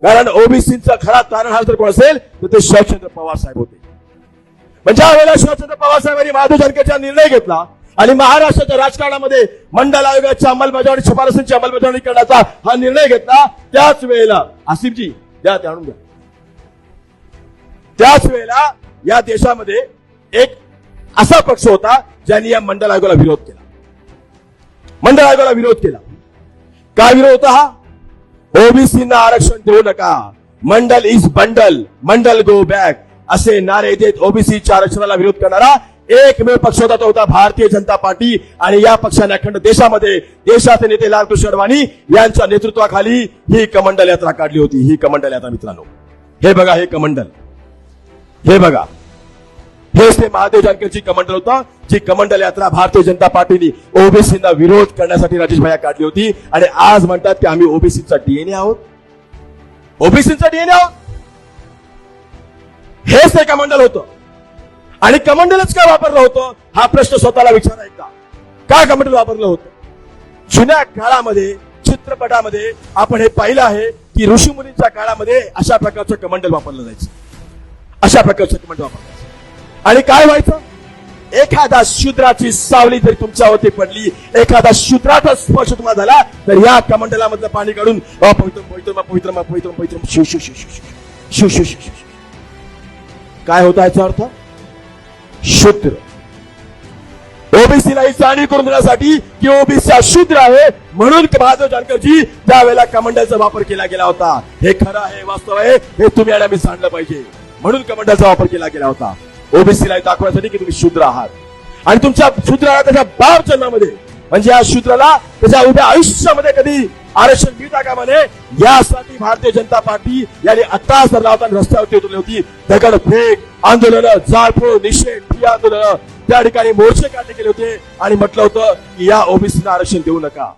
कारण ओबीसीचा खरा तारणहार जर कोण असेल तर ते शरदचंद्र पवार साहेब होते. म्हणजे ज्या वेळेला शरदचंद्र पवार साहेबांनी माधव जानकरचा निर्णय घेतला आणि महाराष्ट्राच्या राजकारणामध्ये मंडल आयोगाच्या अंमलबजावणी शिफारसींची अंमलबजावणी करण्याचा हा निर्णय घेतला, त्याच वेळेला आसिफजी द्या ते आणून द्या, त्याच वेळेला या देशामध्ये एक असा पक्ष होता ज्यांनी या मंडल आयोगाला विरोध केला. मंडल आयोगाला विरोध केला. काय विरोध होता हा? ओबीसींना आरक्षण देऊ नका, Mandal is bundle, Mandal go back असे नारे देत ओबीसीच्या आरक्षणाला विरोध करणारा एकमेव पक्ष होता, तो होता भारतीय जनता पार्टी. आणि या पक्षाने अखंड देशामध्ये देशाचे नेते लालकृष्ण अडवाणी यांच्या नेतृत्वाखाली ही कमंडल यात्रा काढली होती. ही कमंडल यात्रा मित्रांनो, हे बघा, हे कमंडल, हे बघा, हेच ते महादेव जानकरची कमंडल होता, जी कमंडल यात्रा भारतीय जनता पार्टीने ओबीसींना विरोध करण्यासाठी राजेश भैया काढली होती. आणि आज म्हणतात की आम्ही ओबीसीचा डीएनए आहोत, ओबीसीचा डीएनए आहोत. हेच ते कमंडल होतं. आणि कमंडलच काय वापरलं होतं हा प्रश्न स्वतःला विचारायचा. काय कमंडल वापरलं होतं? जुन्या काळामध्ये चित्रपटामध्ये आपण हे पाहिलं आहे की ऋषीमुनींच्या काळामध्ये अशा प्रकारचं कमंडल वापरलं जायचं, अशा प्रकारचं कमंडल वापरलं जायचं. आणि काय व्हायचं? एखादा शूद्राची सावली जरी तुमच्यावरती पडली, एखादा शूद्राचा स्पर्श तुम्हाला झाला तर या कमंडलामधलं पाणी काढून पवित्रम पवित्रम पवित्रम पवित्रम पवित्रम शिव शिव शिव शिव शिव शिव शिव शिव. काय होता याचा अर्थ? शूद्र. ओबीसीला ही जाणीव करून देण्यासाठी की ओबीसी शूद्र आहे म्हणून महादेव जानकरजी त्यावेळेला कमंडलचा वापर केला गेला होता. हे खरं आहे, वास्तव आहे, हे तुम्ही आणि आम्ही जाणलं पाहिजे. म्हणून कमंडलचा वापर केला गेला होता ओबीसीला दाखवण्यासाठी की तुम्ही शूद्र आहात. आणि तुमच्या शूद्राला त्याच्या बाप जन्मामध्ये म्हणजे या शूद्राला त्याच्या उभ्या आयुष्यामध्ये कधी आरक्षण मिळता कामा नये यासाठी भारतीय जनता पार्टी यांनी आता सरला होता, रस्त्यावरती उतरली होती. दगडफेक आंदोलन, जाळपोळ, निषेध, ठिय्या आंदोलन, त्या ठिकाणी मोर्चे काढले गेले होते आणि म्हटलं होतं की या ओबीसीला आरक्षण देऊ नका.